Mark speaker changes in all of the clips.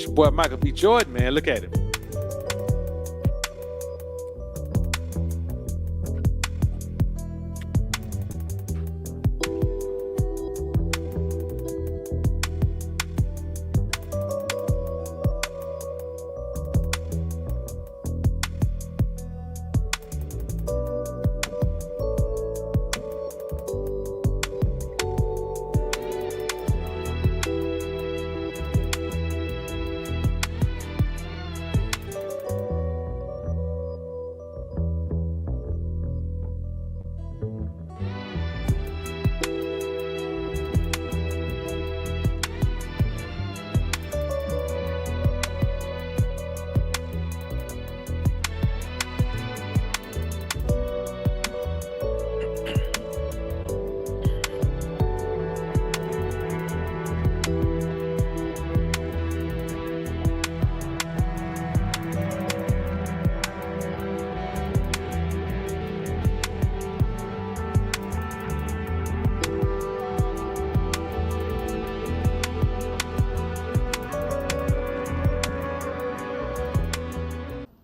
Speaker 1: your boy Michael B. Jordan, man. Look at him.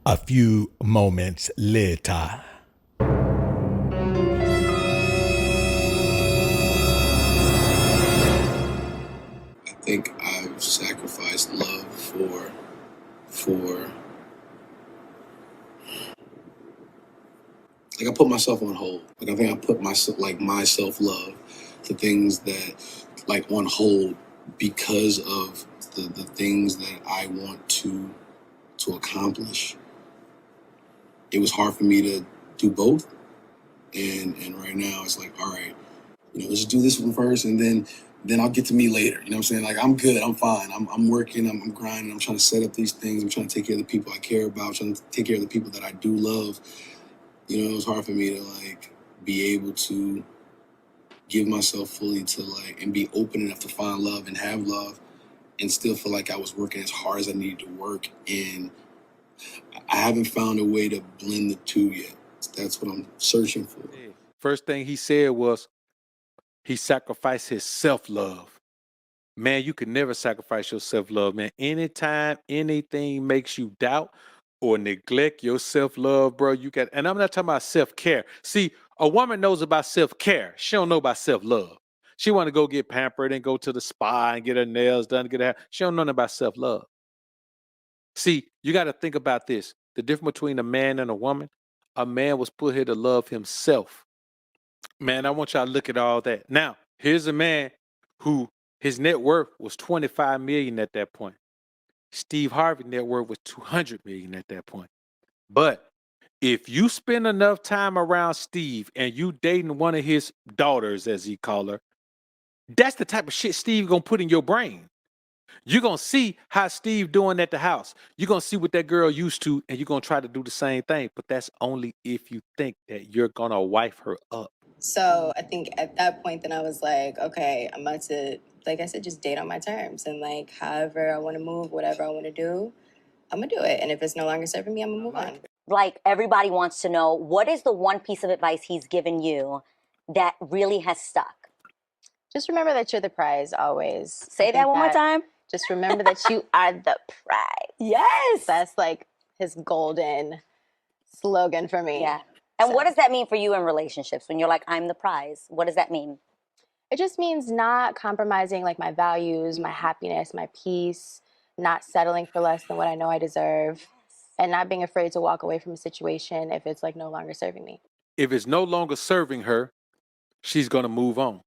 Speaker 2: A few moments later.
Speaker 3: I think I've sacrificed love for like I put myself on hold. Like I think I put myself, like my self-love, the things that like on hold because of the things that I want to accomplish. It was hard for me to do both. And right now it's like, all right, let's do this one first and then I'll get to me later. You know what I'm saying? Like I'm good, I'm fine. I'm working, I'm grinding, I'm trying to set up these things, I'm trying to take care of the people I care about, I'm trying to take care of the people that I do love. It was hard for me to like be able to give myself fully to like and be open enough to find love and have love and still feel like I was working as hard as I needed to work. And I haven't found a way to blend the two yet. That's what I'm searching for.
Speaker 1: First thing he said was he sacrificed his self-love. Man, you can never sacrifice your self-love, man. Anytime anything makes you doubt or neglect your self-love, bro, and I'm not talking about self-care. See, a woman knows about self-care. She don't know about self-love. She want to go get pampered and go to the spa and get her nails done, get her hair. She don't know nothing about self-love. See, you got to think about this. The difference between a man and a woman was put here to love himself. Man, I want y'all to look at all that. Now, here's a man who his net worth was 25 million at that point. Steve Harvey's net worth was 200 million at that point. But if you spend enough time around Steve and you dating one of his daughters, as he call her, that's the type of shit Steve gonna put in your brain. You're gonna see how Steve doing at the house. You're gonna see what that girl used to, and you're gonna try to do the same thing. But that's only if you think that you're gonna wife her up.
Speaker 4: So I think at that point, then I was like, okay, I'm about to, like I said, just date on my terms. And like, however I want to move, whatever I want to do, I'm going to do it. And if it's no longer serving me, I'm going to move on.
Speaker 5: Like, everybody wants to know, what is the one piece of advice he's given you that really has stuck?
Speaker 4: Just remember that you're the prize always.
Speaker 5: Say that one more time.
Speaker 4: Just remember that you are the prize.
Speaker 5: Yes.
Speaker 4: That's like his golden slogan for me.
Speaker 5: Yeah. And what does that mean for you in relationships when you're like, I'm the prize? What does that mean?
Speaker 4: It just means not compromising like my values, my happiness, my peace, not settling for less than what I know I deserve, and not being afraid to walk away from a situation if it's like no longer serving me.
Speaker 1: If it's no longer serving her, she's going to move on.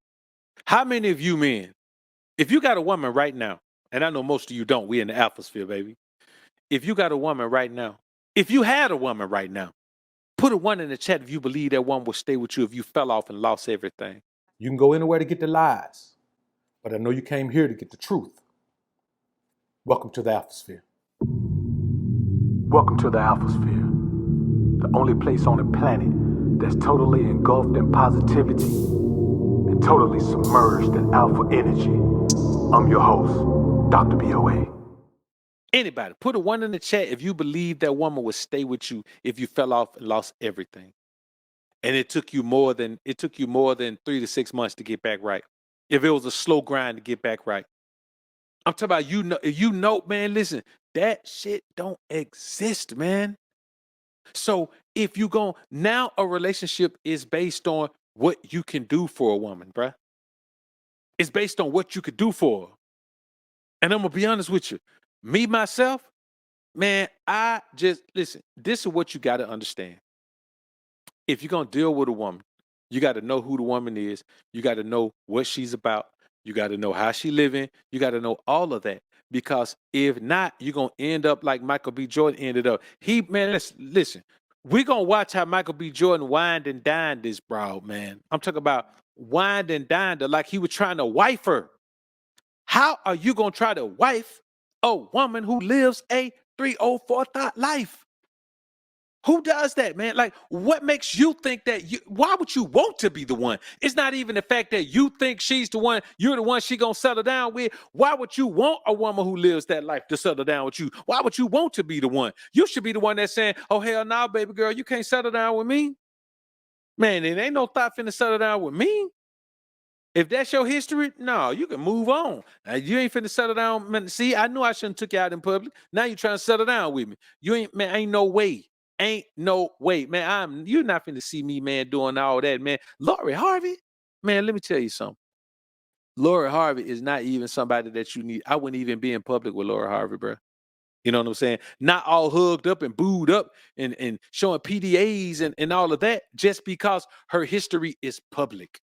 Speaker 1: How many of you men, if you got a woman right now, and I know most of you don't, we in the Alphasphere, baby. If you got a woman right now, if you had a woman right now, put a 1 in the chat if you believe that one will stay with you if you fell off and lost everything.
Speaker 2: You can go anywhere to get the lies, but I know you came here to get the truth. Welcome to the Alphasphere.
Speaker 6: Welcome to the Alphasphere, the only place on the planet that's totally engulfed in positivity and totally submerged in alpha energy. I'm your host, Dr. BOA.
Speaker 1: Anybody, put a 1 in the chat if you believe that woman would stay with you if you fell off and lost everything. And it took you more than 3 to 6 months to get back right. If it was a slow grind to get back right. I'm talking about man, listen, that shit don't exist, man. So if you go now, a relationship is based on what you can do for a woman, bruh. It's based on what you could do for her. And I'm gonna be honest with you. Me, myself, man, I just listen, this is what you gotta understand. If you're gonna deal with a woman, you got to know who the woman is. You got to know what she's about. You got to know how she living. You got to know all of that. Because if not, you're gonna end up like Michael B. Jordan ended up. Listen, we're gonna watch how Michael B. Jordan wined and dined this broad, man. I'm talking about wined and dined her like he was trying to wife her. How are you gonna try to wife a woman who lives a 304 thought life? Who does that, man? Like, what makes you think that why would you want to be the one? It's not even the fact that you think she's the one, you're the one she gonna settle down with. Why would you want a woman who lives that life to settle down with you? Why would you want to be the one? You should be the one that's saying, oh, hell no, baby girl, you can't settle down with me. Man, it ain't no thought finna settle down with me. If that's your history, no, you can move on. Now, you ain't finna settle down. Man, see, I knew I shouldn't took you out in public. Now you trying to settle down with me. You ain't, man, ain't no way. Ain't no way, man. You're not finna see me, man, doing all that, man. Lori Harvey, man, let me tell you something. Lori Harvey is not even somebody that you need. I wouldn't even be in public with Lori Harvey, bro. You know what I'm saying? Not all hugged up and booed up and showing PDAs and all of that just because her history is public.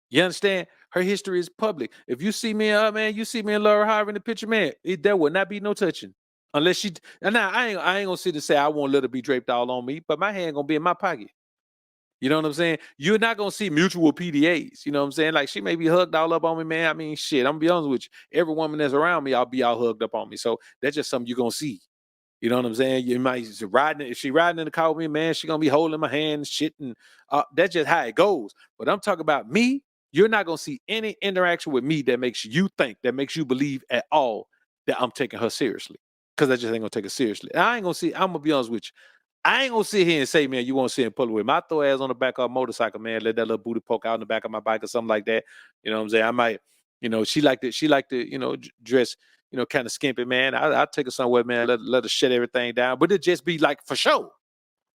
Speaker 1: You understand? Her history is public. If you see me, man, you see me and Laura Harvey in the picture, man, there will not be no touching. Unless she, and now I ain't gonna sit and say I won't let her be draped all on me, but my hand gonna be in my pocket. You know what I'm saying? You're not gonna see mutual PDAs. You know what I'm saying? Like she may be hugged all up on me, man. I mean, shit. I'm gonna be honest with you. Every woman that's around me, I'll be all hugged up on me. So that's just something you're gonna see. You know what I'm saying? You might if she riding in the car with me, man, she gonna be holding my hand and shit, and that's just how it goes. But I'm talking about me. You're not gonna see any interaction with me that makes you think, that makes you believe at all that I'm taking her seriously. Because I just ain't gonna take her seriously. And I ain't gonna see. I'm gonna be honest with you. I ain't gonna sit here and say, man, you won't sit and pull away. My throw ass on the back of a motorcycle, man. Let that little booty poke out in the back of my bike or something like that. You know what I'm saying? I might, she like to, dress, kind of skimpy, man. I'll take her somewhere, man. Let her shut everything down. But it just be like for sure.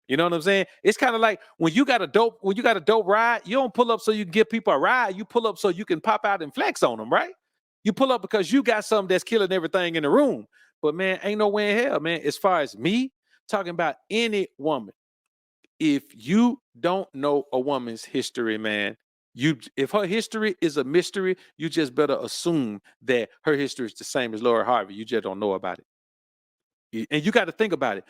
Speaker 1: You know what I'm saying? It's kind of like when you got a dope ride, you don't pull up so you can give people a ride. You pull up so you can pop out and flex on them, right? You pull up because you got something that's killing everything in the room. But man, ain't no way in hell, man. As far as me talking about any woman, if you don't know a woman's history, man, if her history is a mystery, you just better assume that her history is the same as Laura Harvey. You just don't know about it. And you got to think about it.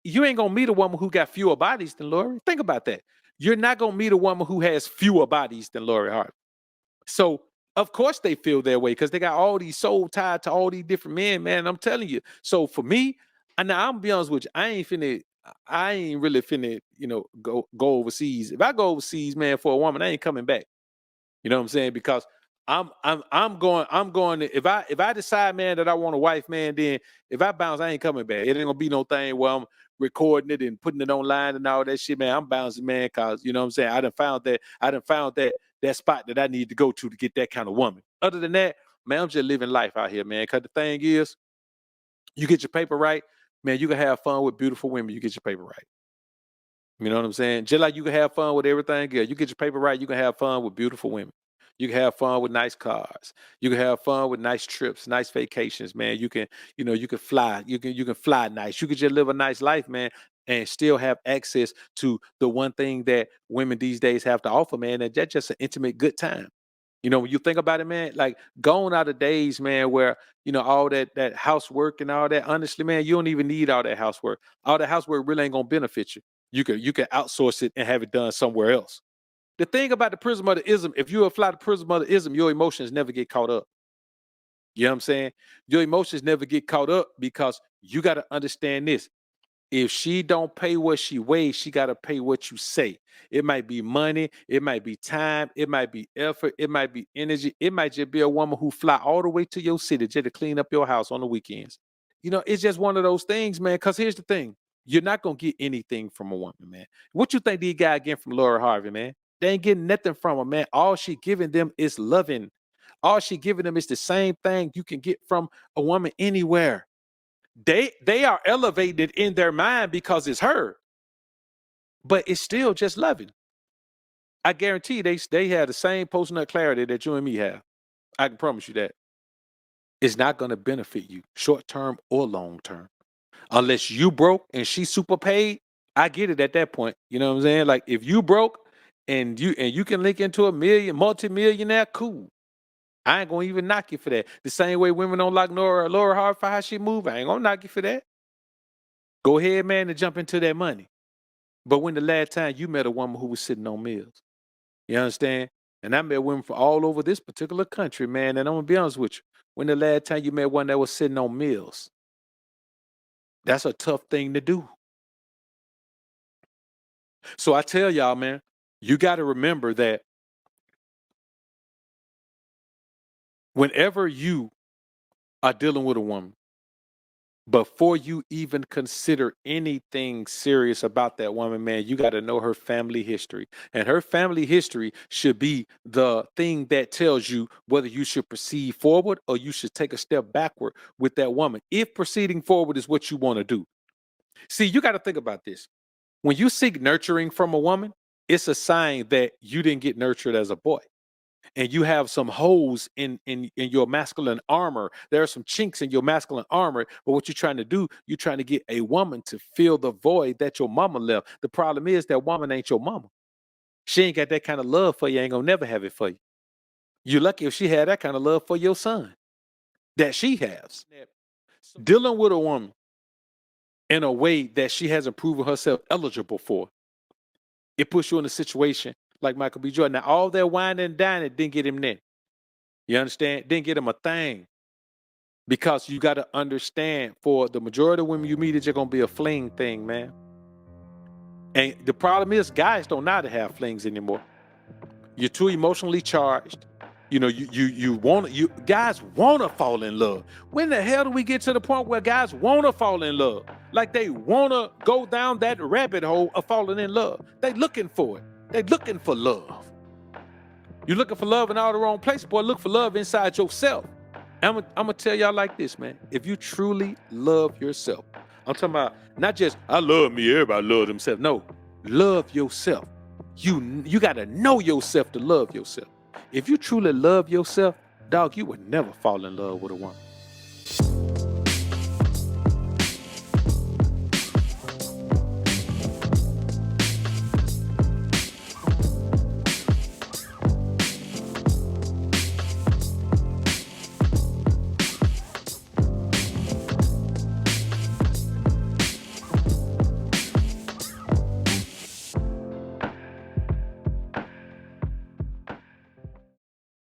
Speaker 1: You ain't gonna meet a woman who got fewer bodies than Lori. Think about that. You're not gonna meet a woman who has fewer bodies than Lori Harvey. So of course they feel their way because they got all these soul tied to all these different men, man. I'm telling you. So for me, and now I'm gonna be honest with you, I ain't really finna, go overseas. If I go overseas, man, for a woman, I ain't coming back. You know what I'm saying? Because I'm going to, if I decide, man, that I want a wife, man, then if I bounce, I ain't coming back. It ain't gonna be no thing where I'm recording it and putting it online and all that shit, man. I'm bouncing, man, cause you know what I'm saying? I done found that spot that I need to go to get that kind of woman. Other than that, man, I'm just living life out here, man. Cause the thing is, you get your paper right, man, you can have fun with beautiful women, you get your paper right. You know what I'm saying? Just like you can have fun with everything, yeah. You get your paper right, you can have fun with beautiful women. You can have fun with nice cars. You can have fun with nice trips, nice vacations, man. You can, you can fly. You can fly nice. You can just live a nice life, man, and still have access to the one thing that women these days have to offer, man. And that's just an intimate good time. When you think about it, man, like gone are the days, man, where all that housework and all that. Honestly, man, you don't even need all that housework. All that housework really ain't gonna benefit you. You can outsource it and have it done somewhere else. The thing about the prism of the ism, if you apply the prism of the ism, your emotions never get caught up. You know what I'm saying? Your emotions never get caught up because you got to understand this. If she don't pay what she weighs, she got to pay what you say. It might be money, it might be time, it might be effort, it might be energy. It might just be a woman who fly all the way to your city just to clean up your house on the weekends. It's just one of those things, man. Because here's the thing. You're not going to get anything from a woman, man. What you think these guys get from Laura Harvey, man? They ain't getting nothing from her, man. All she giving them is loving. All she giving them is the same thing you can get from a woman anywhere. They are elevated in their mind because it's her, but it's still just loving. I guarantee they have the same post-nut clarity that you and me have. I can promise you that. It's not going to benefit you short term or long term. Unless you broke and she super paid, I get it at that point. You know what I'm saying? Like if you broke and you can link into a multi-millionaire, cool. I ain't gonna even knock you for that. The same way women don't like Laura Harvey for how she move. I ain't gonna knock you for that. Go ahead, man, and jump into that money. But when the last time you met a woman who was sitting on meals? You understand? And I met women from all over this particular country, man. And I'm gonna be honest with you. When the last time you met one that was sitting on meals? That's a tough thing to do. So I tell y'all, man, you got to remember that whenever you are dealing with a woman, before you even consider anything serious about that woman, man, you got to know her family history. And her family history should be the thing that tells you whether you should proceed forward or you should take a step backward with that woman, if proceeding forward is what you want to do. See, you got to think about this. When you seek nurturing from a woman, it's a sign that you didn't get nurtured as a boy. And you have some holes in your masculine armor. There are some chinks in your masculine armor. But what you're trying to do, you're trying to get a woman to fill the void that your mama left. The problem is that woman ain't your mama. She ain't got that kind of love for you. Ain't gonna never have it for you. You're lucky if she had that kind of love for your son that she has. Dealing with a woman in a way that she hasn't proven herself eligible for, it puts you in a situation like Michael B. Jordan. Now, all that wine and dining didn't get him there. You understand? Didn't get him a thing. Because you got to understand, for the majority of women you meet, it's just going to be a fling thing, man. And the problem is, guys don't know how to have flings anymore. You're too emotionally charged. You know, guys want to fall in love. When the hell do we get to the point where guys want to fall in love? Like they want to go down that rabbit hole of falling in love. They looking for it. They looking for love. You're looking for love in all the wrong places. Boy, look for love inside yourself. I'm going to tell y'all like this, man. If you truly love yourself, I'm talking about not just, I love me, everybody love themselves. No, love yourself. You got to know yourself to love yourself. If you truly love yourself, dog, you would never fall in love with a woman.